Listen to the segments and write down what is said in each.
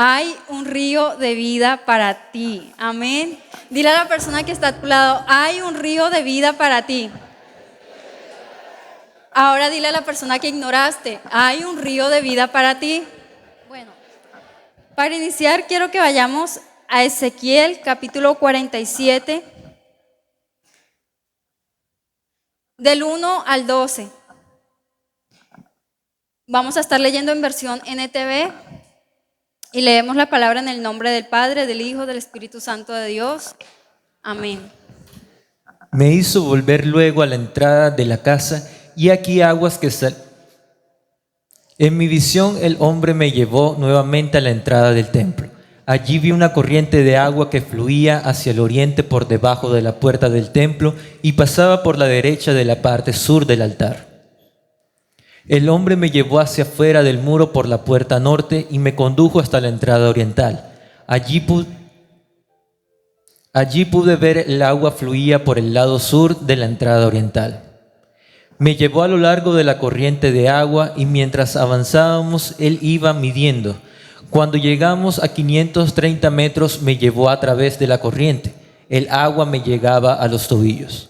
Hay un río de vida para ti. Amén. Dile a la persona que está a tu lado, hay un río de vida para ti. Ahora dile a la persona que ignoraste, hay un río de vida para ti. Bueno, para iniciar quiero que vayamos a Ezequiel capítulo 47, del 1 al 12. Vamos a estar leyendo en versión NTV y leemos la palabra en el nombre del Padre, del Hijo, del Espíritu Santo de Dios. Amén. Me hizo volver luego a la entrada de la casa, y aquí aguas que En mi visión el hombre me llevó nuevamente a la entrada del templo. Allí vi una corriente de agua que fluía hacia el oriente por debajo de la puerta del templo y pasaba por la derecha de la parte sur del altar. El hombre me llevó hacia afuera del muro por la puerta norte y me condujo hasta la entrada oriental. Allí pude ver el agua fluía por el lado sur de la entrada oriental. Me llevó a lo largo de la corriente de agua y mientras avanzábamos él iba midiendo. Cuando llegamos a 530 metros me llevó a través de la corriente. El agua me llegaba a los tobillos.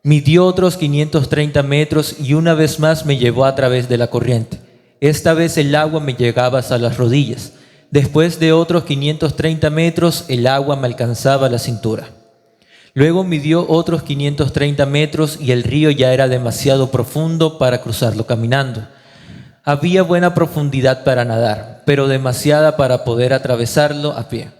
Midió otros 530 metros y una vez más me llevó a través de la corriente. Esta vez el agua me llegaba hasta las rodillas. Después de otros 530 metros el agua me alcanzaba la cintura. Luego midió otros 530 metros y el río ya era demasiado profundo para cruzarlo caminando. Había buena profundidad para nadar, pero demasiada para poder atravesarlo a pie.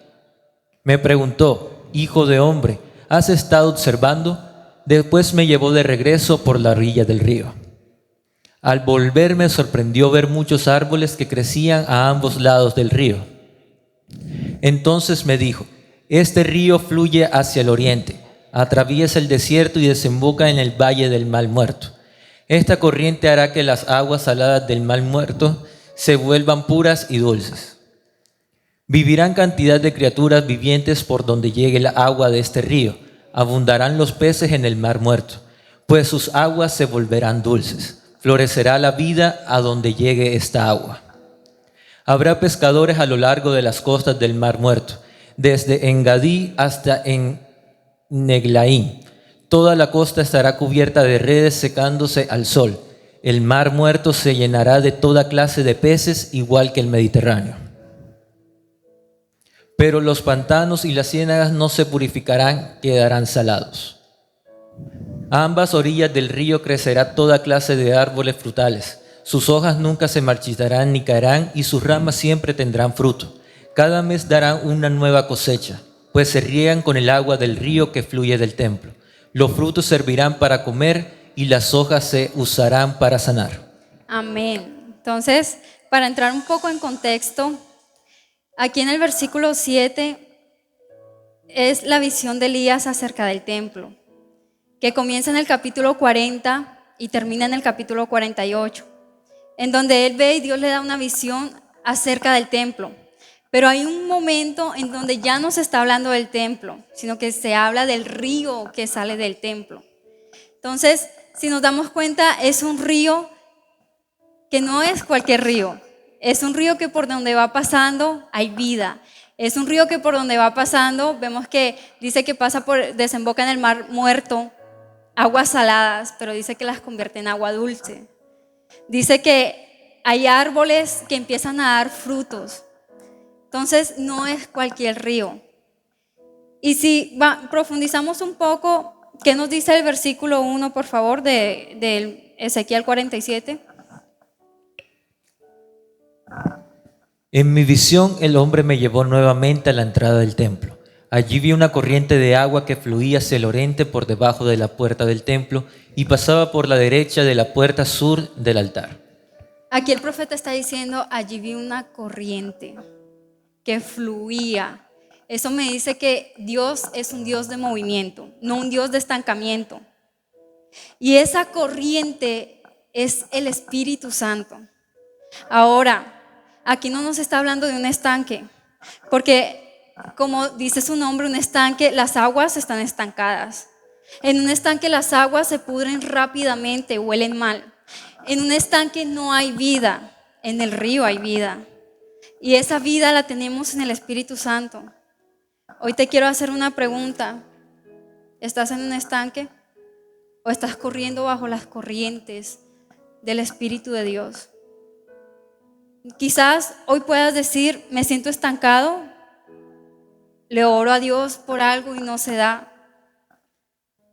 Me preguntó: hijo de hombre, ¿has estado observando? Después me llevó de regreso por la orilla del río. Al volver me sorprendió ver muchos árboles que crecían a ambos lados del río. Entonces me dijo: este río fluye hacia el oriente, atraviesa el desierto y desemboca en el valle del Mar Muerto. Esta corriente hará que las aguas saladas del Mar Muerto se vuelvan puras y dulces. Vivirán cantidad de criaturas vivientes por donde llegue el agua de este río. Abundarán los peces en el Mar Muerto, pues sus aguas se volverán dulces. Florecerá la vida a donde llegue esta agua. Habrá pescadores a lo largo de las costas del Mar Muerto, desde Engadí hasta Neglaim. Toda la costa estará cubierta de redes secándose al sol. El Mar Muerto se llenará de toda clase de peces, igual que el Mediterráneo. Pero los pantanos y las ciénagas no se purificarán, quedarán salados. A ambas orillas del río crecerá toda clase de árboles frutales. Sus hojas nunca se marchitarán ni caerán, y sus ramas siempre tendrán fruto. Cada mes darán una nueva cosecha, pues se riegan con el agua del río que fluye del templo. Los frutos servirán para comer y las hojas se usarán para sanar. Amén. Entonces, para entrar un poco en contexto, aquí en el versículo 7 es la visión de Elías acerca del templo, que comienza en el capítulo 40 y termina en el capítulo 48, en donde él ve y Dios le da una visión acerca del templo. Pero hay un momento en donde ya no se está hablando del templo, sino que se habla del río que sale del templo. Entonces, si nos damos cuenta, es un río que no es cualquier río. Es un río que por donde va pasando hay vida. Es un río que por donde va pasando, vemos que dice que desemboca en el Mar Muerto, aguas saladas, pero dice que las convierte en agua dulce. Dice que hay árboles que empiezan a dar frutos. Entonces no es cualquier río. Y si profundizamos un poco, ¿qué nos dice el versículo 1, por favor, de Ezequiel 47? En mi visión el hombre me llevó nuevamente a la entrada del templo. Allí vi una corriente de agua que fluía hacia el oriente por debajo de la puerta del templo y pasaba por la derecha de la puerta sur del altar. Aquí el profeta está diciendo, allí vi una corriente que fluía. Eso me dice que Dios es un Dios de movimiento, no un Dios de estancamiento. Y esa corriente es el Espíritu Santo. Ahora, aquí no nos está hablando de un estanque, porque como dice su nombre, un estanque, las aguas están estancadas. En un estanque las aguas se pudren rápidamente, huelen mal. En un estanque no hay vida, en el río hay vida. Y esa vida la tenemos en el Espíritu Santo. Hoy te quiero hacer una pregunta. ¿Estás en un estanque o estás corriendo bajo las corrientes del Espíritu de Dios? Quizás hoy puedas decir, me siento estancado, le oro a Dios por algo y no se da.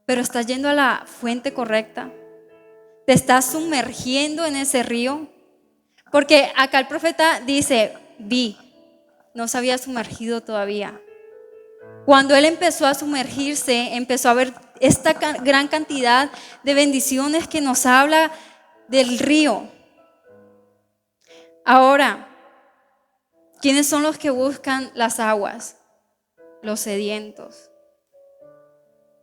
Pero estás yendo a la fuente correcta. Te estás sumergiendo en ese río. Porque acá el profeta dice, vi, no se había sumergido todavía. Cuando él empezó a sumergirse, empezó a ver esta gran cantidad de bendiciones que nos habla del río. Ahora, ¿quiénes son los que buscan las aguas? Los sedientos.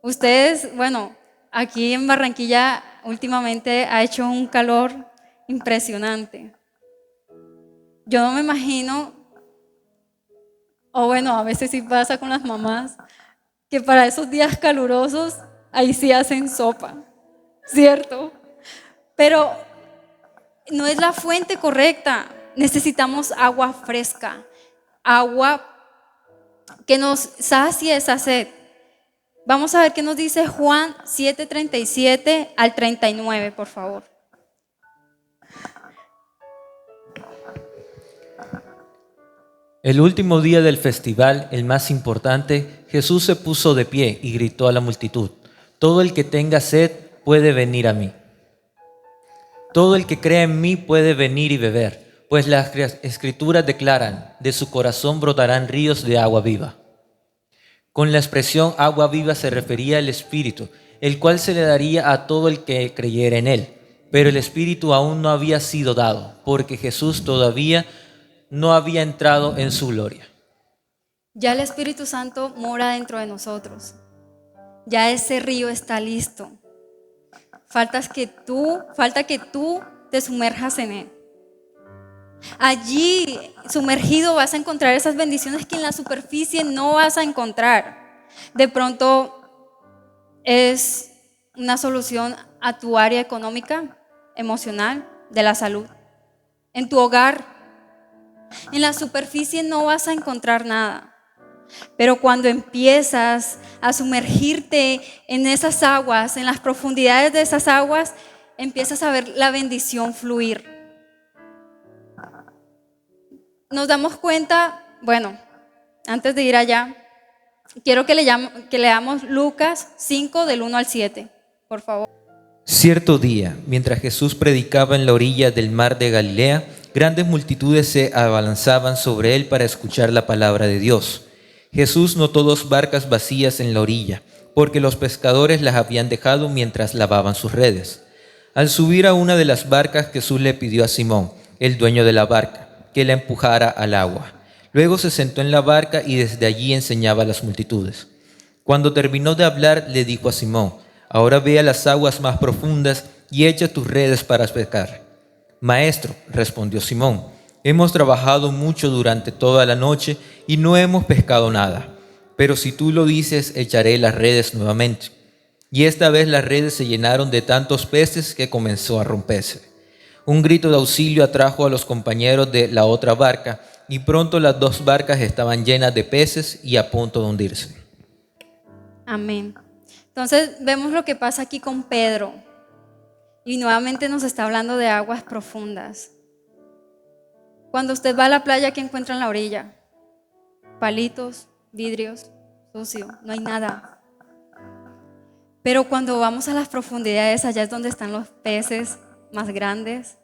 Ustedes, bueno, aquí en Barranquilla últimamente ha hecho un calor impresionante. Yo no me imagino, o bueno, a veces sí pasa con las mamás, que para esos días calurosos ahí sí hacen sopa, ¿cierto? Pero no es la fuente correcta. Necesitamos agua fresca, agua que nos sacie esa sed. Vamos a ver qué nos dice Juan 7:37 al 39, por favor. El último día del festival, el más importante, Jesús se puso de pie y gritó a la multitud: todo el que tenga sed puede venir a mí. Todo el que crea en mí puede venir y beber, pues las escrituras declaran, de su corazón brotarán ríos de agua viva. Con la expresión agua viva se refería al Espíritu, el cual se le daría a todo el que creyera en él. Pero el Espíritu aún no había sido dado, porque Jesús todavía no había entrado en su gloria. Ya el Espíritu Santo mora dentro de nosotros. Ya ese río está listo. Falta que tú te sumerjas en él. Allí, sumergido, vas a encontrar esas bendiciones que en la superficie no vas a encontrar. De pronto es una solución a tu área económica, emocional, de la salud. En tu hogar, en la superficie no vas a encontrar nada. Pero cuando empiezas a sumergirte en esas aguas, en las profundidades de esas aguas, empiezas a ver la bendición fluir. Nos damos cuenta, bueno, antes de ir allá, quiero que leamos Lucas 5 del 1 al 7, por favor. Cierto día, mientras Jesús predicaba en la orilla del mar de Galilea, grandes multitudes se abalanzaban sobre él para escuchar la palabra de Dios. Jesús notó 2 barcas vacías en la orilla, porque los pescadores las habían dejado mientras lavaban sus redes. Al subir a una de las barcas, Jesús le pidió a Simón, el dueño de la barca, que la empujara al agua. Luego se sentó en la barca y desde allí enseñaba a las multitudes. Cuando terminó de hablar, le dijo a Simón: ahora ve a las aguas más profundas y echa tus redes para pescar. Maestro, respondió Simón, hemos trabajado mucho durante toda la noche y no hemos pescado nada. Pero si tú lo dices, echaré las redes nuevamente. Y esta vez las redes se llenaron de tantos peces que comenzó a romperse. Un grito de auxilio atrajo a los compañeros de la otra barca y pronto las 2 barcas estaban llenas de peces y a punto de hundirse. Amén. Entonces vemos lo que pasa aquí con Pedro y nuevamente nos está hablando de aguas profundas. Cuando usted va a la playa, ¿qué encuentra en la orilla? Palitos, vidrios, sucio, no hay nada. Pero cuando vamos a las profundidades, allá es donde están los peces más grandes,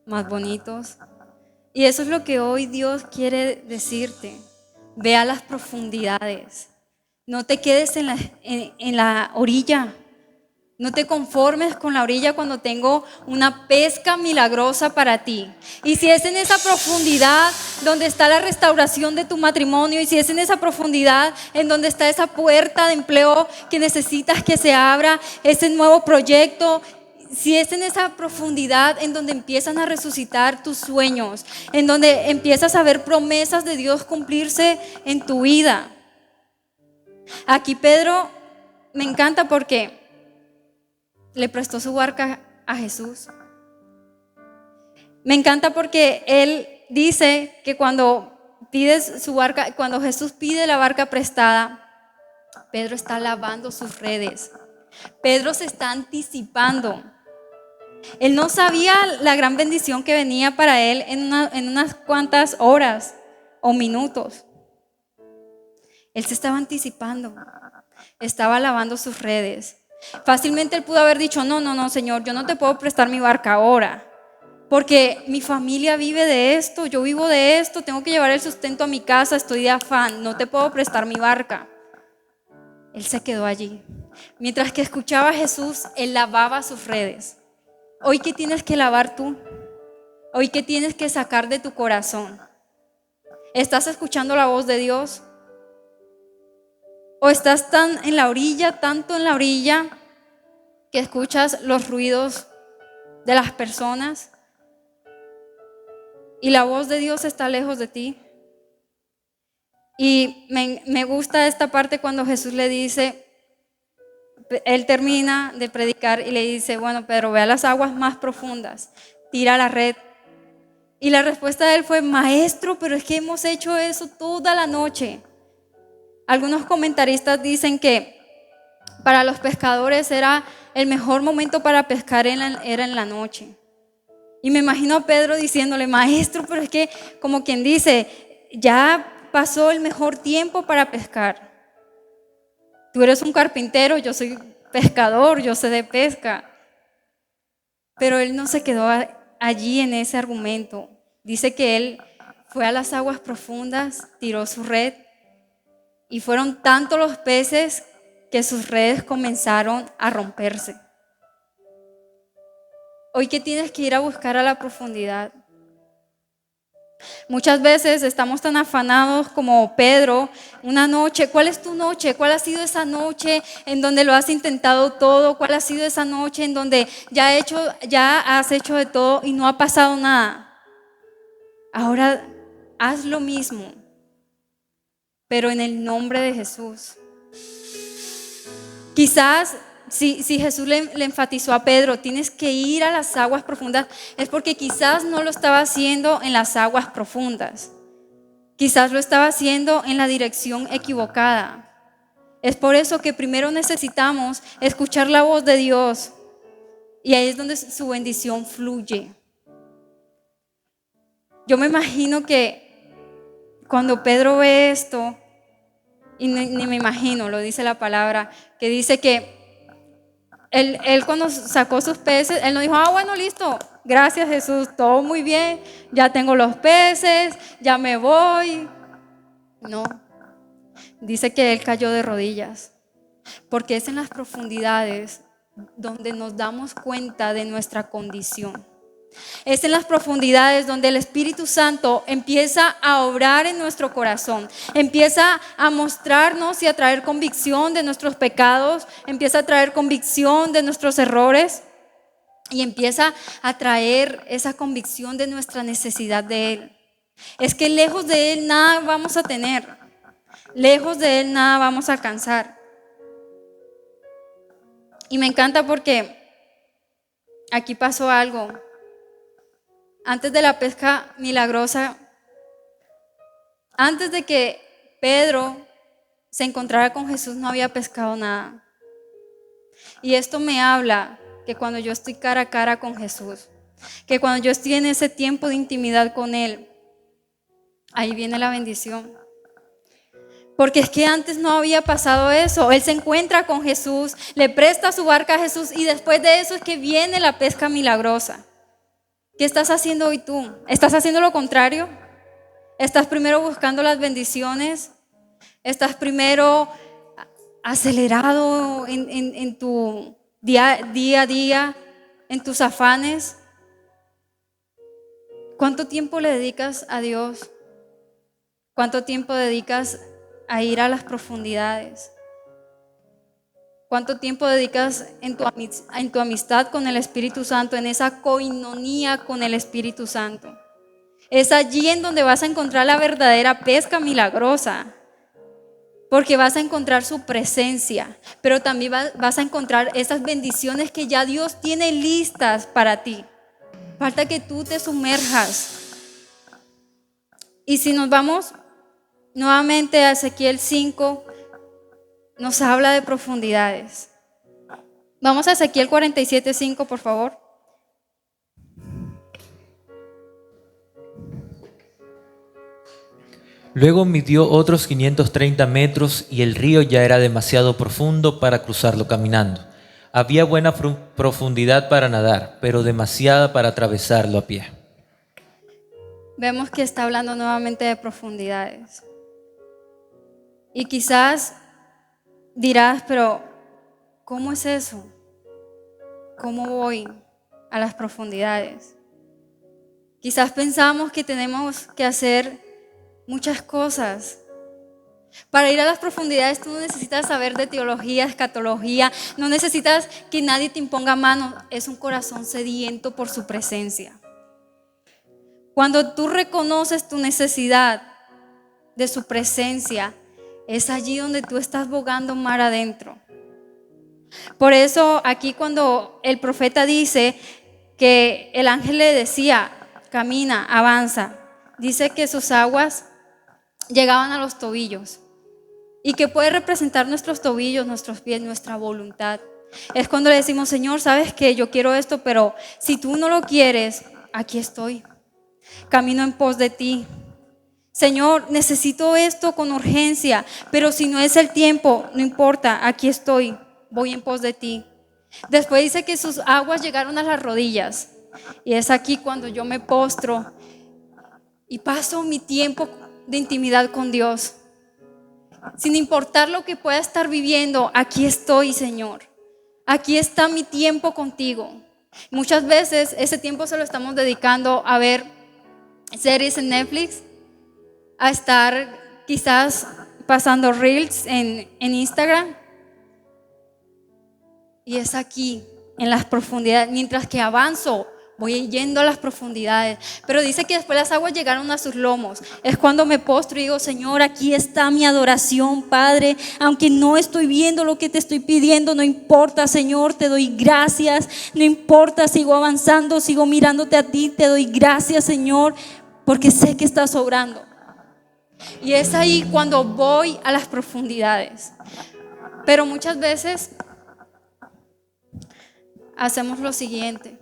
más bonitos. Y eso es lo que hoy Dios quiere decirte. Ve a las profundidades. No te quedes en la orilla. No te conformes con la orilla cuando tengo una pesca milagrosa para ti. Y si es en esa profundidad donde está la restauración de tu matrimonio, y si es en esa profundidad en donde está esa puerta de empleo que necesitas que se abra, ese nuevo proyecto, si es en esa profundidad en donde empiezan a resucitar tus sueños, en donde empiezas a ver promesas de Dios cumplirse en tu vida. Aquí Pedro me encanta porque le prestó su barca a Jesús. Me encanta porque él dice que cuando pides su barca, cuando Jesús pide la barca prestada, Pedro está lavando sus redes. Pedro se está anticipando. Él no sabía la gran bendición que venía para él en unas cuantas horas o minutos. Él se estaba anticipando. Estaba lavando sus redes. Fácilmente él pudo haber dicho, no, Señor, yo no te puedo prestar mi barca ahora, porque mi familia vive de esto, yo vivo de esto, tengo que llevar el sustento a mi casa, estoy de afán, no te puedo prestar mi barca. Él se quedó allí. Mientras que escuchaba a Jesús, él lavaba sus redes. Hoy, ¿qué tienes que lavar tú? Hoy, ¿qué tienes que sacar de tu corazón? ¿Estás escuchando la voz de Dios? ¿O estás tan en la orilla, tanto en la orilla, que escuchas los ruidos de las personas y la voz de Dios está lejos de ti? Y me gusta esta parte cuando Jesús le dice, él termina de predicar y le dice, bueno, Pedro, ve a las aguas más profundas, tira la red. Y la respuesta de él fue, maestro, pero es que hemos hecho eso toda la noche. Algunos comentaristas dicen que para los pescadores era el mejor momento para pescar era en la noche. Y me imagino a Pedro diciéndole, maestro, pero es que como quien dice, ya pasó el mejor tiempo para pescar. Tú eres un carpintero, yo soy pescador, yo sé de pesca. Pero él no se quedó allí en ese argumento. Dice que él fue a las aguas profundas, tiró su red y fueron tantos los peces que sus redes comenzaron a romperse. Hoy que tienes que ir a buscar a la profundidad. Muchas veces estamos tan afanados como Pedro, una noche. ¿Cuál es tu noche? ¿Cuál ha sido esa noche en donde lo has intentado todo? ¿Cuál ha sido esa noche en donde ya has hecho de todo y no ha pasado nada? Ahora haz lo mismo, pero en el nombre de Jesús. Quizás si Jesús le enfatizó a Pedro, tienes que ir a las aguas profundas, es porque quizás no lo estaba haciendo en las aguas profundas. Quizás lo estaba haciendo en la dirección equivocada. Es por eso que primero necesitamos escuchar la voz de Dios. Y ahí es donde su bendición fluye. Yo me imagino que cuando Pedro ve esto, y ni me imagino, lo dice la palabra, que dice que él cuando sacó sus peces, él no dijo, bueno, listo, gracias Jesús, todo muy bien, ya tengo los peces, ya me voy. No, dice que él cayó de rodillas, porque es en las profundidades donde nos damos cuenta de nuestra condición. Es en las profundidades donde el Espíritu Santo empieza a obrar en nuestro corazón, empieza a mostrarnos y a traer convicción de nuestros pecados, empieza a traer convicción de nuestros errores y empieza a traer esa convicción de nuestra necesidad de Él. Es que lejos de Él nada vamos a tener, lejos de Él nada vamos a alcanzar. Y me encanta porque aquí pasó algo. Antes de la pesca milagrosa, antes de que Pedro se encontrara con Jesús, no había pescado nada. Y esto me habla que cuando yo estoy cara a cara con Jesús, que cuando yo estoy en ese tiempo de intimidad con Él, ahí viene la bendición. Porque es que antes no había pasado eso. Él se encuentra con Jesús, le presta su barca a Jesús y después de eso es que viene la pesca milagrosa. ¿Qué estás haciendo hoy tú? ¿Estás haciendo lo contrario? ¿Estás primero buscando las bendiciones? ¿Estás primero acelerado en tu día a día, en tus afanes? ¿Cuánto tiempo le dedicas a Dios? ¿Cuánto tiempo dedicas a ir a las profundidades? ¿Cuánto tiempo dedicas en tu amistad con el Espíritu Santo, en esa coinonía con el Espíritu Santo? Es allí en donde vas a encontrar la verdadera pesca milagrosa, porque vas a encontrar su presencia, pero también vas a encontrar esas bendiciones que ya Dios tiene listas para ti. Falta que tú te sumerjas. Y si nos vamos nuevamente a Ezequiel 5, nos habla de profundidades. Vamos a Ezequiel 47:5, por favor. Luego midió otros 530 metros y el río ya era demasiado profundo para cruzarlo caminando. Había buena profundidad para nadar, pero demasiada para atravesarlo a pie. Vemos que está hablando nuevamente de profundidades. Y quizás dirás, pero ¿cómo es eso? ¿Cómo voy a las profundidades? Quizás pensamos que tenemos que hacer muchas cosas. Para ir a las profundidades tú no necesitas saber de teología, escatología, no necesitas que nadie te imponga mano, es un corazón sediento por su presencia. Cuando tú reconoces tu necesidad de su presencia, es allí donde tú estás bogando mar adentro. Por eso aquí cuando el profeta dice que el ángel le decía, camina, avanza, dice que sus aguas llegaban a los tobillos y que puede representar nuestros tobillos, nuestros pies, nuestra voluntad. Es cuando le decimos, Señor, sabes que yo quiero esto, pero si tú no lo quieres, aquí estoy, camino en pos de ti. Señor, necesito esto con urgencia, pero si no es el tiempo, no importa, aquí estoy, voy en pos de ti. Después dice que sus aguas llegaron a las rodillas y es aquí cuando yo me postro y paso mi tiempo de intimidad con Dios. Sin importar lo que pueda estar viviendo, aquí estoy, Señor. Aquí está mi tiempo contigo. Muchas veces ese tiempo se lo estamos dedicando a ver series en Netflix, a estar quizás pasando reels en Instagram. Y es aquí, en las profundidades, mientras que avanzo, voy yendo a las profundidades. Pero dice que después las aguas llegaron a sus lomos. Es cuando me postro y digo, Señor, aquí está mi adoración, Padre. Aunque no estoy viendo lo que te estoy pidiendo, no importa, Señor, te doy gracias. No importa, sigo avanzando, sigo mirándote a ti. Te doy gracias, Señor, porque sé que estás obrando. Y es ahí cuando voy a las profundidades. Pero muchas veces hacemos lo siguiente.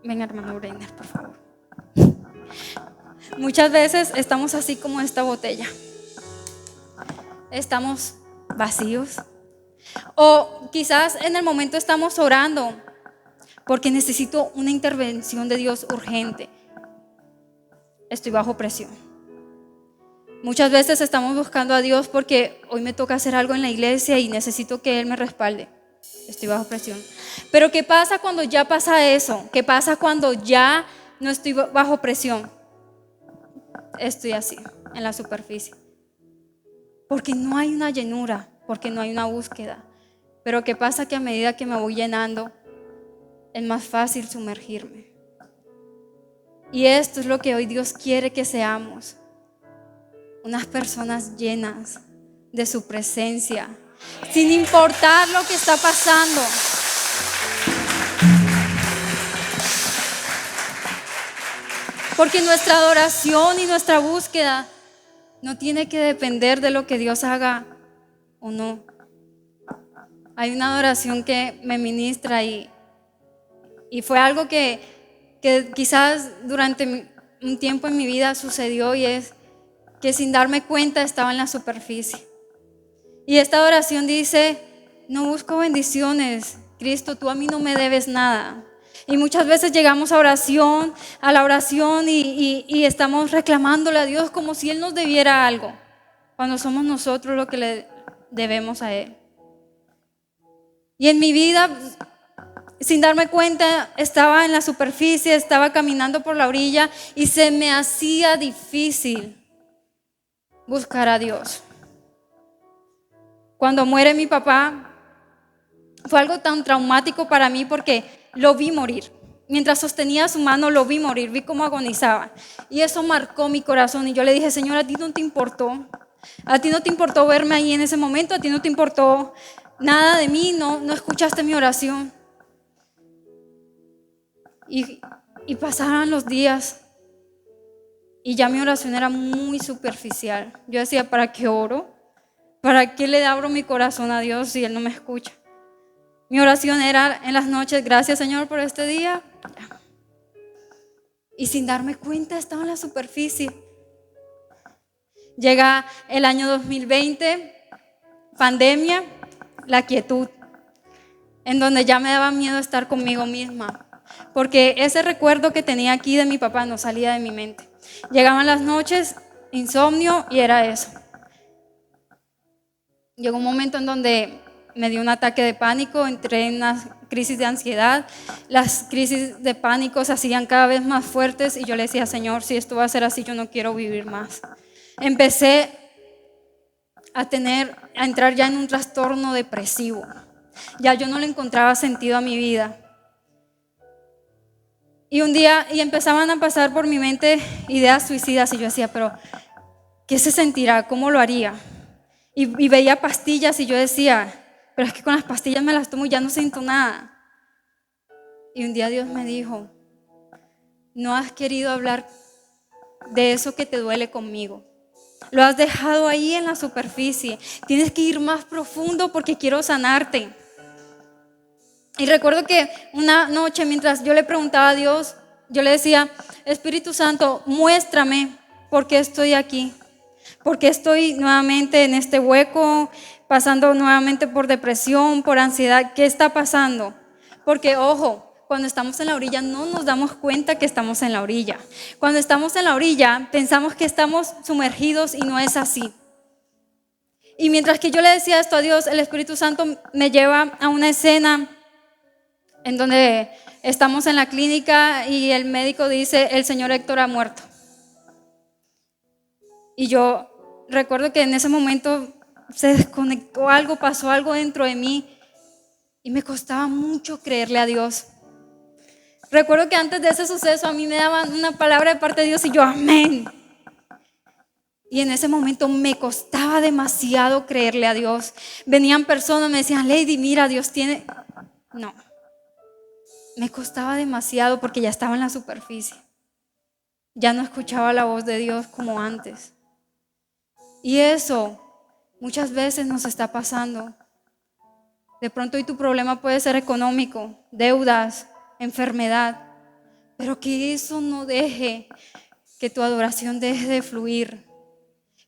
Ven, hermano Brenner, por favor. Muchas veces estamos así como esta botella. Estamos vacíos. O quizás en el momento estamos orando porque necesito una intervención de Dios urgente. Estoy bajo presión. Muchas veces estamos buscando a Dios porque hoy me toca hacer algo en la iglesia y necesito que Él me respalde. Estoy bajo presión. Pero ¿qué pasa cuando ya pasa eso? ¿Qué pasa cuando ya no estoy bajo presión? Estoy así, en la superficie. Porque no hay una llenura, porque no hay una búsqueda. Pero ¿qué pasa? Que a medida que me voy llenando, es más fácil sumergirme. Y esto es lo que hoy Dios quiere que seamos. Unas personas llenas de su presencia, sin importar lo que está pasando. Porque nuestra adoración y nuestra búsqueda no tiene que depender de lo que Dios haga o no. Hay una adoración que me ministra y fue algo que quizás durante un tiempo en mi vida sucedió, y es que sin darme cuenta estaba en la superficie. Y esta adoración dice: no busco bendiciones, Cristo, tú a mí no me debes nada. Y muchas veces llegamos a la oración y estamos reclamándole a Dios como si Él nos debiera algo, cuando somos nosotros los que le debemos a Él. Y en mi vida, sin darme cuenta, estaba en la superficie, estaba caminando por la orilla y se me hacía difícil buscar a Dios. Cuando muere mi papá, fue algo tan traumático para mí porque lo vi morir. Mientras sostenía su mano, lo vi morir, vi cómo agonizaba. Y eso marcó mi corazón. Y yo le dije: Señor, a ti no te importó. A ti no te importó verme ahí en ese momento. A ti no te importó nada de mí. No escuchaste mi oración. Y, y pasaban los días y ya mi oración era muy superficial. Yo decía, ¿para qué oro? ¿Para qué le abro mi corazón a Dios si Él no me escucha? Mi oración era en las noches, gracias Señor por este día. Y sin darme cuenta estaba en la superficie. Llega el año 2020, pandemia, la quietud, en donde ya me daba miedo estar conmigo misma, porque ese recuerdo que tenía aquí de mi papá no salía de mi mente. Llegaban las noches, insomnio, y era eso. Llegó un momento en donde me dio un ataque de pánico, entré en una crisis de ansiedad. Las crisis de pánico se hacían cada vez más fuertes y yo le decía, Señor, si esto va a ser así, yo no quiero vivir más. Empecé a entrar ya en un trastorno depresivo. Ya yo no le encontraba sentido a mi vida. Y un día empezaban a pasar por mi mente ideas suicidas y yo decía, pero ¿qué se sentirá? ¿Cómo lo haría? Y veía pastillas y yo decía, pero es que con las pastillas me las tomo y ya no siento nada. Y un día Dios me dijo, no has querido hablar de eso que te duele conmigo. Lo has dejado ahí en la superficie. Tienes que ir más profundo porque quiero sanarte. Y recuerdo que una noche mientras yo le preguntaba a Dios, yo le decía, Espíritu Santo, muéstrame por qué estoy aquí. ¿Por qué estoy nuevamente en este hueco, pasando nuevamente por depresión, por ansiedad? ¿Qué está pasando? Porque, ojo, cuando estamos en la orilla no nos damos cuenta que estamos en la orilla. Cuando estamos en la orilla pensamos que estamos sumergidos y no es así. Y mientras que yo le decía esto a Dios, el Espíritu Santo me lleva a una escena en donde estamos en la clínica y el médico dice, el señor Héctor ha muerto. Y yo recuerdo que en ese momento se desconectó algo, pasó algo dentro de mí y me costaba mucho creerle a Dios. Recuerdo que antes de ese suceso a mí me daban una palabra de parte de Dios y yo, amén. Y en ese momento me costaba demasiado creerle a Dios. Venían personas, me decían, Lady, mira, Dios tiene... No, me costaba demasiado porque ya estaba en la superficie. Ya no escuchaba la voz de Dios como antes. Y eso muchas veces nos está pasando. De pronto hoy tu problema puede ser económico, deudas, enfermedad, pero que eso no deje que tu adoración deje de fluir.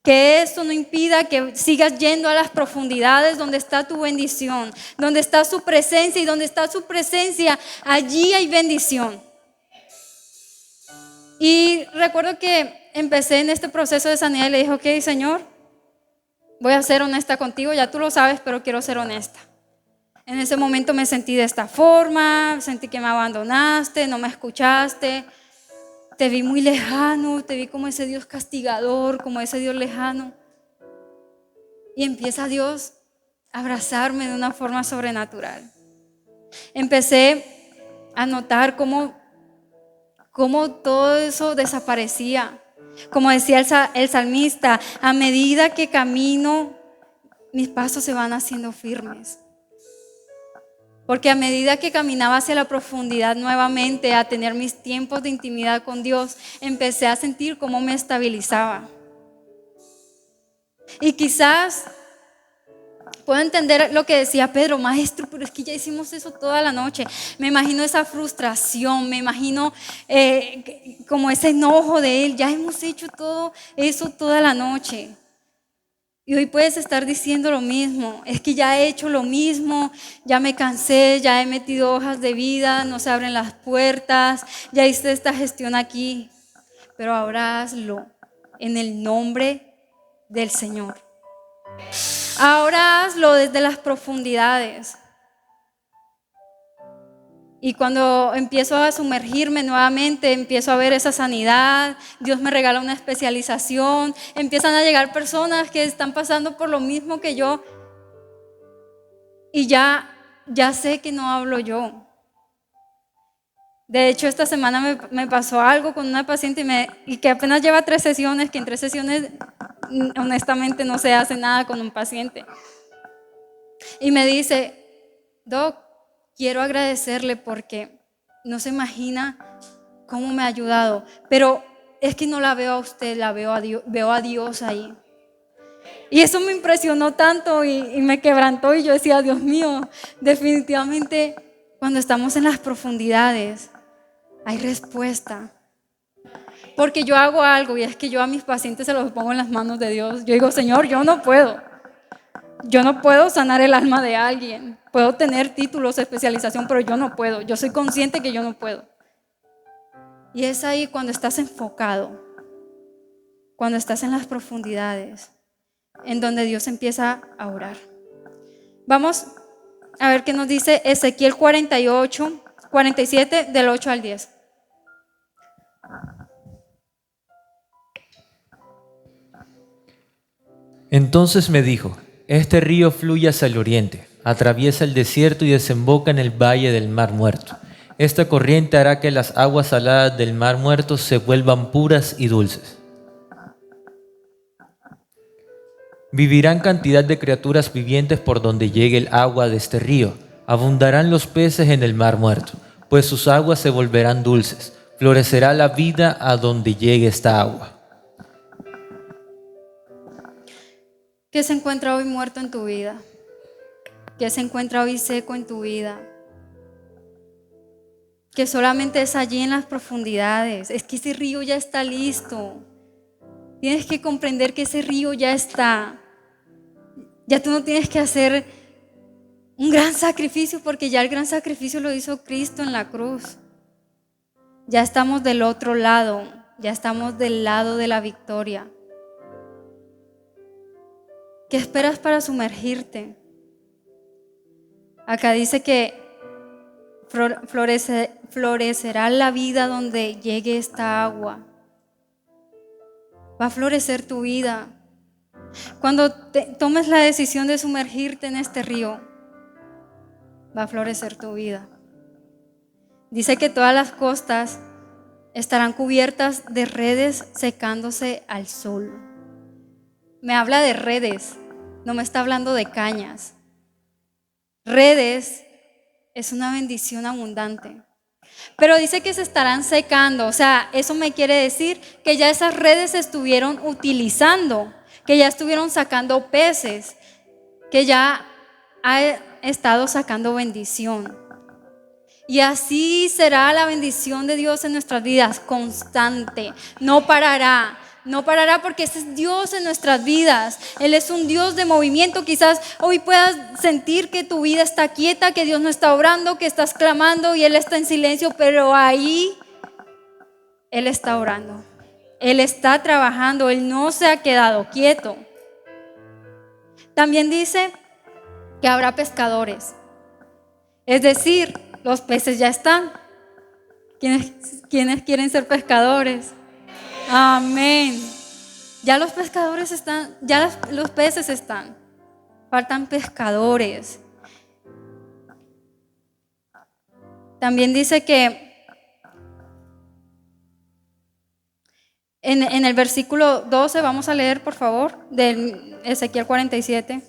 Que eso no impida que sigas yendo a las profundidades donde está tu bendición, donde está su presencia, y donde está su presencia, allí hay bendición. Y recuerdo que empecé en este proceso de sanidad y le dije, ok, Señor, voy a ser honesta contigo, ya tú lo sabes, pero quiero ser honesta. En ese momento me sentí de esta forma, sentí que me abandonaste, no me escuchaste, te vi muy lejano, te vi como ese Dios castigador, como ese Dios lejano. Y empieza Dios a abrazarme de una forma sobrenatural. Empecé a notar cómo todo eso desaparecía. Como decía el salmista, a medida que camino, mis pasos se van haciendo firmes. Porque a medida que caminaba hacia la profundidad nuevamente, a tener mis tiempos de intimidad con Dios, empecé a sentir cómo me estabilizaba. Y quizás puedo entender lo que decía Pedro, maestro, pero es que ya hicimos eso toda la noche. Me imagino esa frustración, me imagino como ese enojo de él, ya hemos hecho todo eso toda la noche. Y hoy puedes estar diciendo lo mismo, es que ya he hecho lo mismo, ya me cansé, ya he metido hojas de vida, no se abren las puertas, ya hice esta gestión aquí, pero ahora hazlo en el nombre del Señor. Ahora hazlo desde las profundidades. Y cuando empiezo a sumergirme nuevamente, empiezo a ver esa sanidad, Dios me regala una especialización, empiezan a llegar personas que están pasando por lo mismo que yo y ya sé que no hablo yo. De hecho, esta semana me pasó algo con una paciente y que apenas lleva 3 sesiones, que en 3 sesiones honestamente no se hace nada con un paciente. Y me dice, Doc, quiero agradecerle porque no se imagina cómo me ha ayudado. Pero es que no la veo a usted, la veo a Dios ahí. Y eso me impresionó tanto y me quebrantó, y yo decía, Dios mío, definitivamente cuando estamos en las profundidades hay respuesta. Porque yo hago algo, y es que yo a mis pacientes se los pongo en las manos de Dios. Yo digo, Señor, yo no puedo sanar el alma de alguien. Puedo tener títulos de especialización, pero yo no puedo. Yo soy consciente que yo no puedo. Y es ahí cuando estás enfocado, cuando estás en las profundidades, en donde Dios empieza a orar. Vamos a ver qué nos dice Ezequiel 47, del 8 al 10. Entonces me dijo: este río fluye hacia el oriente, atraviesa el desierto y desemboca en el valle del Mar Muerto. Esta corriente hará que las aguas saladas del Mar Muerto se vuelvan puras y dulces. Vivirán cantidad de criaturas vivientes por donde llegue el agua de este río. Abundarán los peces en el Mar Muerto, pues sus aguas se volverán dulces. Florecerá la vida a donde llegue esta agua. ¿Qué se encuentra hoy muerto en tu vida? ¿Qué se encuentra hoy seco en tu vida? Que solamente es allí en las profundidades. Es que ese río ya está listo. Tienes que comprender que ese río ya está. Ya tú no tienes que hacer un gran sacrificio, porque ya el gran sacrificio lo hizo Cristo en la cruz. Ya estamos del otro lado. Ya estamos del lado de la victoria. ¿Qué esperas para sumergirte? Acá dice que florecerá la vida donde llegue esta agua. Va a florecer tu vida. Cuando tomes la decisión de sumergirte en este río, va a florecer tu vida. Dice que todas las costas estarán cubiertas de redes secándose al sol. Me habla de redes, no me está hablando de cañas. Redes es una bendición abundante. Pero dice que se estarán secando, o sea, eso me quiere decir que ya esas redes se estuvieron utilizando, que ya estuvieron sacando peces, que ya ha estado sacando bendición. Y así será la bendición de Dios en nuestras vidas, constante, no parará. No parará, porque ese es Dios en nuestras vidas. Él es un Dios de movimiento. Quizás hoy puedas sentir que tu vida está quieta, que Dios no está obrando, que estás clamando y Él está en silencio, pero ahí Él está orando. Él está trabajando, Él no se ha quedado quieto. También dice que habrá pescadores. Es decir, los peces ya están. ¿Quiénes quieren ser pescadores? Amén. Ya los pescadores están, ya los peces están. Faltan pescadores. También dice que en el versículo 12, vamos a leer por favor, de Ezequiel 47.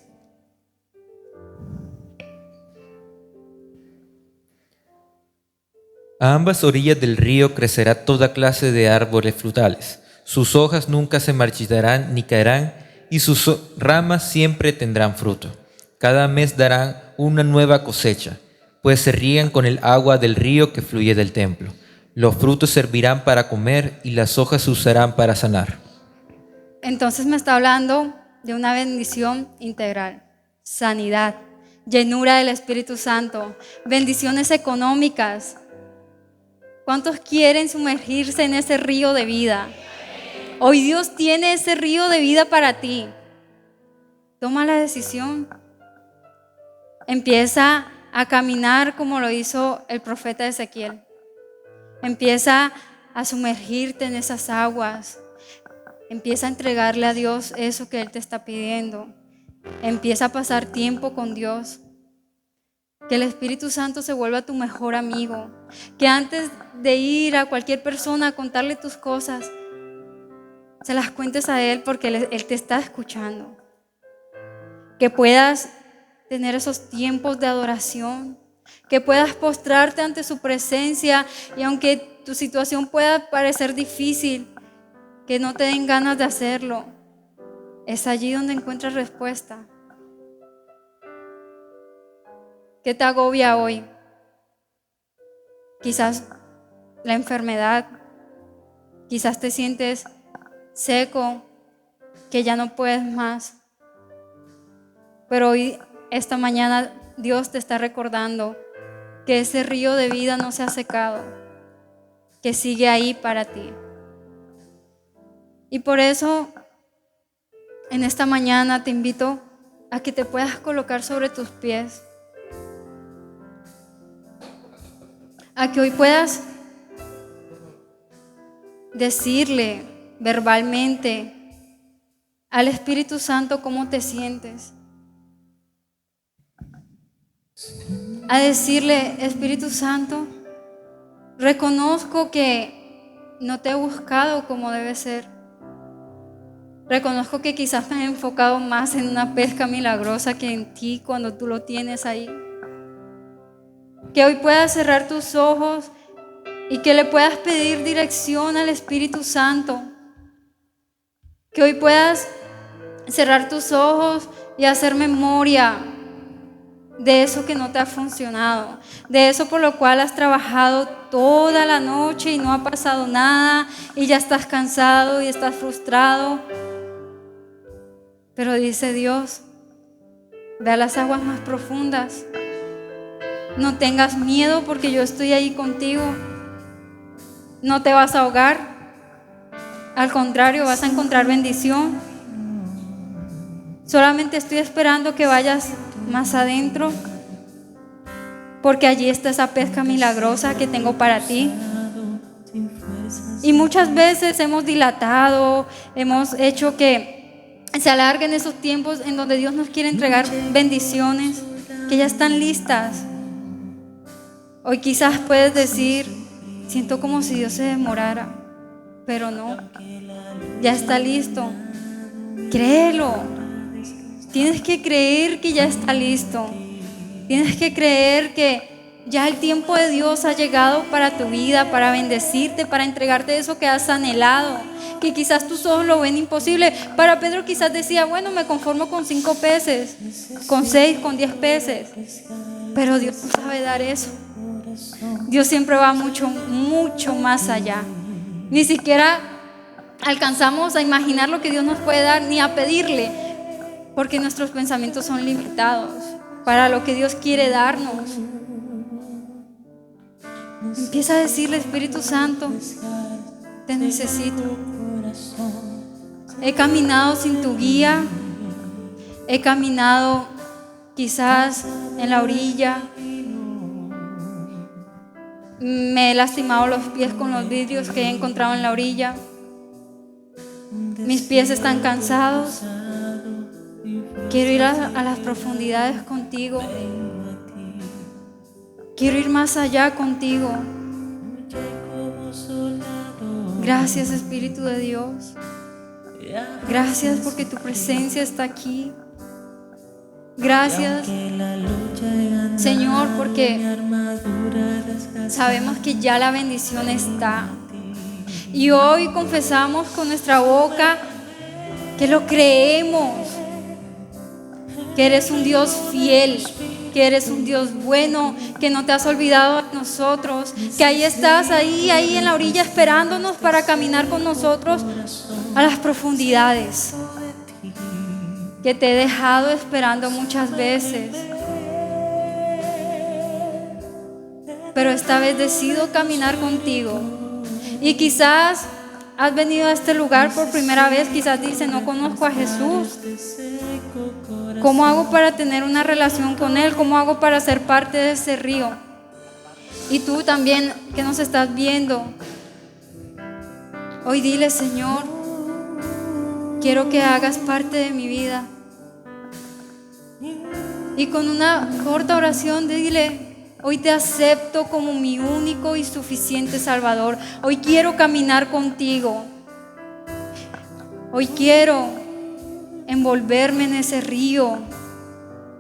A ambas orillas del río crecerá toda clase de árboles frutales. Sus hojas nunca se marchitarán ni caerán, y sus ramas siempre tendrán fruto. Cada mes darán una nueva cosecha, pues se riegan con el agua del río que fluye del templo. Los frutos servirán para comer y las hojas se usarán para sanar. Entonces me está hablando de una bendición integral, sanidad, llenura del Espíritu Santo, bendiciones económicas. ¿Cuántos quieren sumergirse en ese río de vida? Hoy Dios tiene ese río de vida para ti. Toma la decisión. Empieza a caminar como lo hizo el profeta Ezequiel. Empieza a sumergirte en esas aguas. Empieza a entregarle a Dios eso que Él te está pidiendo. Empieza a pasar tiempo con Dios. Que el Espíritu Santo se vuelva tu mejor amigo. Que antes de ir a cualquier persona a contarle tus cosas, se las cuentes a Él, porque Él te está escuchando. Que puedas tener esos tiempos de adoración. que puedas postrarte ante su presencia y aunque tu situación pueda parecer difícil, que no te den ganas de hacerlo. Es allí donde encuentras respuesta. ¿Qué te agobia hoy? Quizás la enfermedad, quizás te sientes seco, que ya no puedes más. Pero hoy, esta mañana, Dios te está recordando que ese río de vida no se ha secado, que sigue ahí para ti. Y por eso, en esta mañana te invito a que te puedas colocar sobre tus pies, a que hoy puedas decirle verbalmente al Espíritu Santo cómo te sientes. A decirle: Espíritu Santo, reconozco que no te he buscado como debe ser. Reconozco que quizás me he enfocado más en una pesca milagrosa que en ti cuando tú lo tienes ahí. Que hoy puedas cerrar tus ojos y que le puedas pedir dirección al Espíritu Santo. Que hoy puedas cerrar tus ojos y hacer memoria de eso que no te ha funcionado, de eso por lo cual has trabajado toda la noche y no ha pasado nada y ya estás cansado y estás frustrado. Pero dice Dios: ve a las aguas más profundas. No tengas miedo porque yo estoy ahí contigo. No te vas a ahogar. Al contrario, vas a encontrar bendición. Solamente estoy esperando que vayas más adentro, porque allí está esa pesca milagrosa que tengo para ti. Y muchas veces hemos dilatado, hemos hecho que se alarguen esos tiempos en donde Dios nos quiere entregar bendiciones que ya están listas. Hoy quizás puedes decir: siento como si Dios se demorara, pero no, ya está listo. Créelo. Tienes que creer que ya está listo. Tienes que creer que ya el tiempo de Dios ha llegado para tu vida, para bendecirte, para entregarte eso que has anhelado, que quizás tus ojos lo ven imposible. Para Pedro quizás decía: bueno, me conformo con 5 peces, con 6, con 10 peces. Pero Dios no sabe dar eso. Dios siempre va mucho, mucho más allá. Ni siquiera alcanzamos a imaginar lo que Dios nos puede dar, ni a pedirle, porque nuestros pensamientos son limitados para lo que Dios quiere darnos. Empieza a decirle: Espíritu Santo, te necesito. He caminado sin tu guía. He caminado quizás en la orilla. Me he lastimado los pies con los vidrios que he encontrado en la orilla. Mis pies están cansados. Quiero ir a las profundidades contigo. Quiero ir más allá contigo. Gracias, Espíritu de Dios. Gracias porque tu presencia está aquí. Gracias, Señor, porque sabemos que ya la bendición está. Y hoy confesamos con nuestra boca que lo creemos, que eres un Dios fiel, que eres un Dios bueno, que no te has olvidado de nosotros, que ahí estás, ahí en la orilla esperándonos para caminar con nosotros a las profundidades, que te he dejado esperando muchas veces, pero esta vez decido caminar contigo. Y quizás has venido a este lugar por primera vez, quizás dices: no conozco a Jesús. ¿Cómo hago para tener una relación con Él? ¿Cómo hago para ser parte de ese río? Y tú también que nos estás viendo, hoy dile: Señor, quiero que hagas parte de mi vida. Y con una corta oración dile: hoy te acepto como mi único y suficiente Salvador. Hoy quiero caminar contigo. Hoy quiero envolverme en ese río.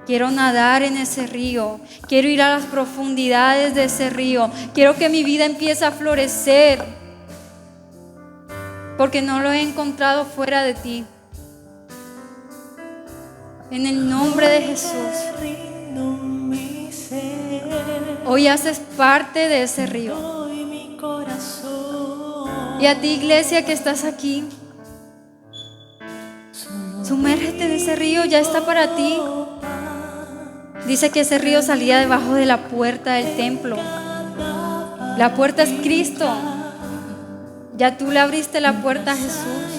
Quiero nadar en ese río. Quiero ir a las profundidades de ese río. Quiero que mi vida empiece a florecer. Porque no lo he encontrado fuera de ti. En el nombre de Jesús. Hoy haces parte de ese río. Y a ti, iglesia, que estás aquí, sumérgete en ese río, ya está para ti. Dice que ese río salía debajo de la puerta del templo. La puerta es Cristo. Ya tú le abriste la puerta a Jesús.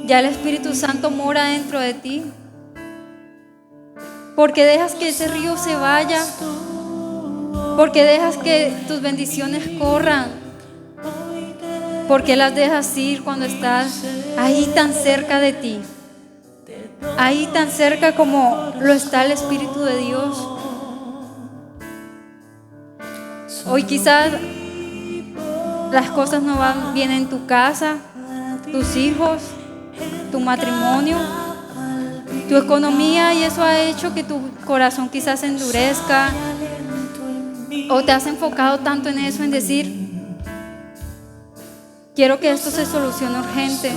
Ya el Espíritu Santo mora dentro de ti. Porque dejas que ese río se vaya. Porque dejas que tus bendiciones corran. Porque las dejas ir cuando estás ahí tan cerca de ti. Ahí tan cerca como lo está el Espíritu de Dios. Hoy quizás las cosas no van bien en tu casa, tus hijos, tu matrimonio, tu economía, y eso ha hecho que tu corazón quizás se endurezca, o te has enfocado tanto en eso, en decir, quiero que esto se solucione urgente,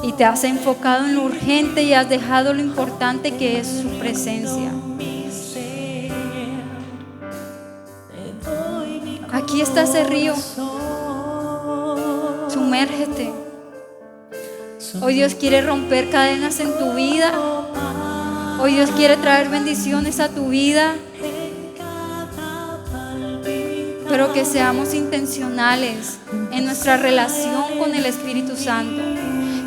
y te has enfocado en lo urgente y has dejado lo importante que es su presencia. Aquí está ese río. Sumérgete. Hoy Dios quiere romper cadenas en tu vida. Hoy Dios quiere traer bendiciones a tu vida. Pero que seamos intencionales en nuestra relación con el Espíritu Santo.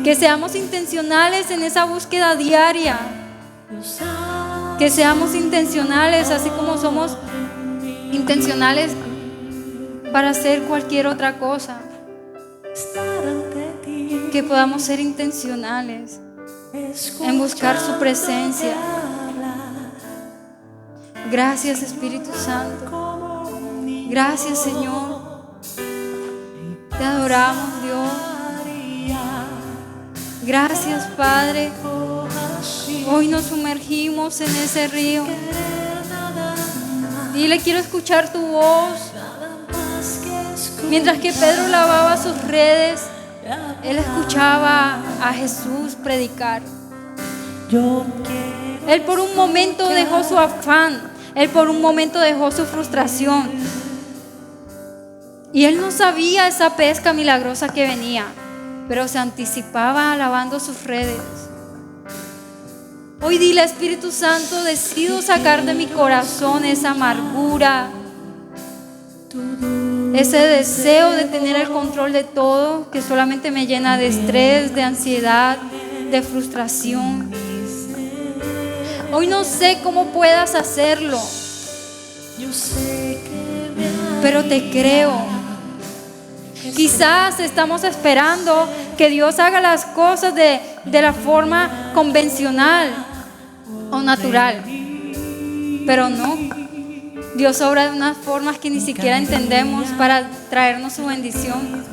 Que seamos intencionales en esa búsqueda diaria. Que seamos intencionales, así como somos intencionales para hacer cualquier otra cosa. Que podamos ser intencionales en buscar su presencia. Gracias, Espíritu Santo. Gracias, Señor. Te adoramos, Dios. Gracias, Padre. Hoy nos sumergimos en ese río. Dile, quiero escuchar tu voz. Mientras que Pedro lavaba sus redes, él escuchaba a Jesús predicar. Él por un momento dejó su afán, él por un momento dejó su frustración. Y él no sabía esa pesca milagrosa que venía, pero se anticipaba lavando sus redes. Hoy dile, Espíritu Santo, decido sacar de mi corazón esa amargura, ese deseo de tener el control de todo, que solamente me llena de estrés, de ansiedad, de frustración. Hoy no sé cómo puedas hacerlo, pero te creo. Quizás estamos esperando que Dios haga las cosas de la forma convencional o natural, pero no. Dios obra de unas formas que ni siquiera entendemos para traernos su bendición.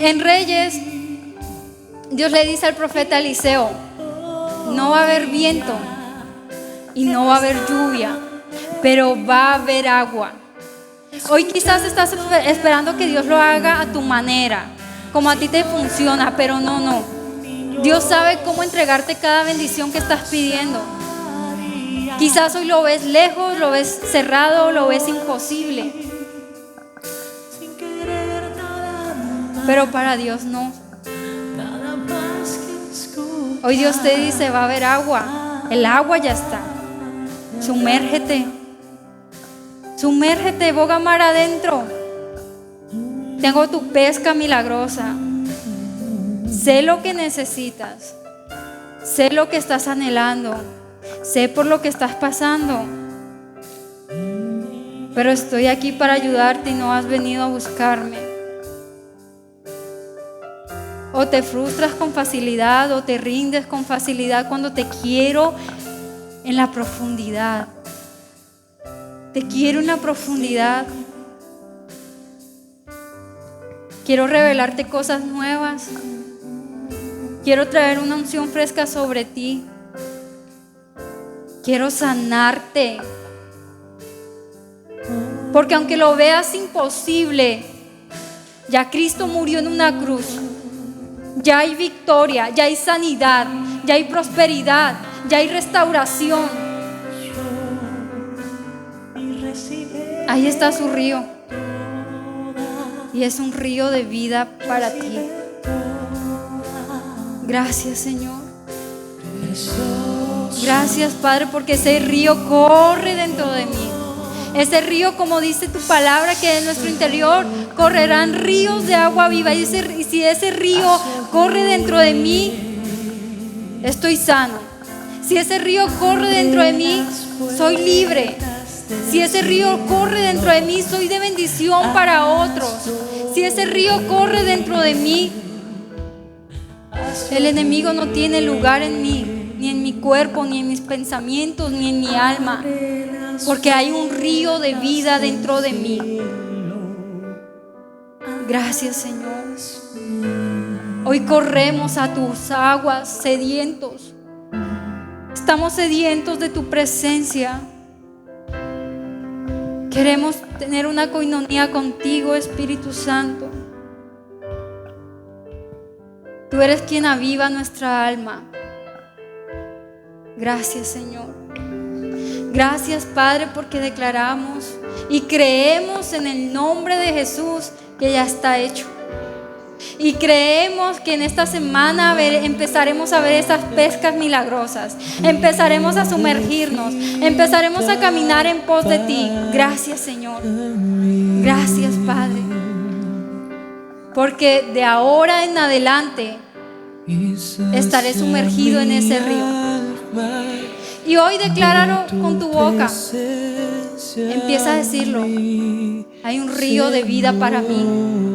En Reyes, Dios le dice al profeta Eliseo, no va a haber viento y no va a haber lluvia, pero va a haber agua. Hoy quizás estás esperando que Dios lo haga a tu manera, como a ti te funciona, pero no. Dios sabe cómo entregarte cada bendición que estás pidiendo. Quizás hoy lo ves lejos, lo ves cerrado, lo ves imposible. Pero para Dios no. Hoy Dios te dice, va a haber agua. El agua ya está. Sumérgete. Sumérgete, boga mar adentro. Tengo tu pesca milagrosa. Sé lo que necesitas. Sé lo que estás anhelando. Sé por lo que estás pasando. Pero estoy aquí para ayudarte y no has venido a buscarme. O te frustras con facilidad o te rindes con facilidad cuando te quiero en la profundidad. Te quiero en la profundidad. Quiero revelarte cosas nuevas. Quiero traer una unción fresca sobre ti. Quiero sanarte. Porque aunque lo veas imposible, ya Cristo murió en una cruz. Ya hay victoria, ya hay sanidad, ya hay prosperidad, ya hay restauración. Ahí está su río. Y es un río de vida para ti. Gracias, Señor. Gracias, Padre, porque ese río corre dentro de mí. Ese río, como dice tu palabra, que en nuestro interior correrán ríos de agua viva. Y si ese río corre dentro de mí, estoy sano. Si ese río corre dentro de mí, soy libre. Si ese río corre dentro de mí, soy de bendición para otros. Si ese río corre dentro de mí, el enemigo no tiene lugar en mí, ni en mi cuerpo, ni en mis pensamientos, ni en mi alma, porque hay un río de vida dentro de mí. Gracias, Señor. Hoy corremos a tus aguas sedientos. Estamos sedientos de tu presencia. Queremos tener una coinonía contigo, Espíritu Santo. Tú eres quien aviva nuestra alma. Gracias, Señor. Gracias, Padre, porque declaramos y creemos en el nombre de Jesús que ya está hecho. Y creemos que en esta semana empezaremos a ver esas pescas milagrosas. Empezaremos a sumergirnos. Empezaremos a caminar en pos de ti. Gracias, Señor. Gracias, Padre. Porque de ahora en adelante estaré sumergido en ese río. Y hoy decláralo con tu boca. Empieza a decirlo. Hay un río de vida para mí.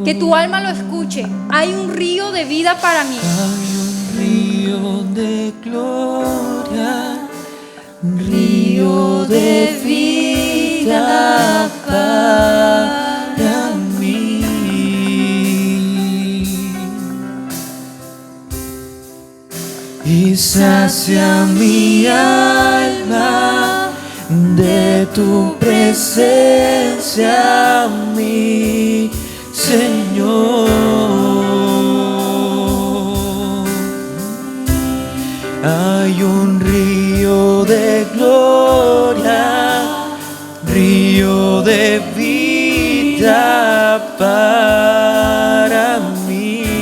Que tu alma lo escuche. Hay un río de vida para mí. Hay un río de gloria, río de vida para mí. Y sacia mi alma de tu presencia, mi Señor. Hay un río de gloria, río de vida para mí.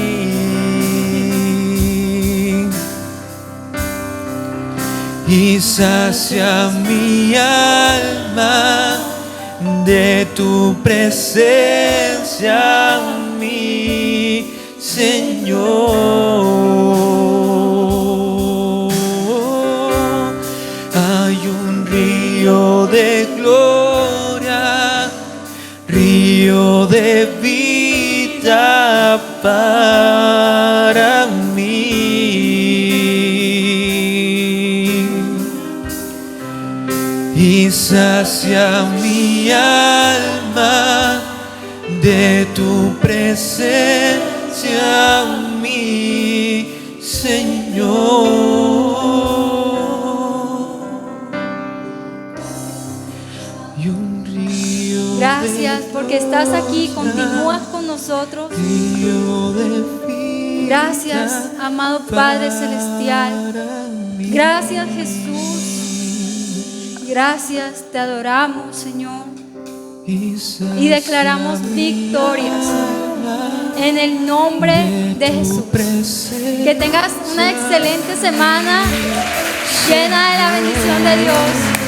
Y sacia mi alma de tu presencia, mi Señor. Hay un río de gloria, río de vida para mí. Y sacia mi alma de tu presencia, mi Señor. Y un río. Gracias porque estás aquí, continúas con nosotros. Gracias, amado Padre Celestial. Gracias, Jesús. Gracias, te adoramos, Señor. Y declaramos victorias en el nombre de Jesús. Que tengas una excelente semana llena de la bendición de Dios.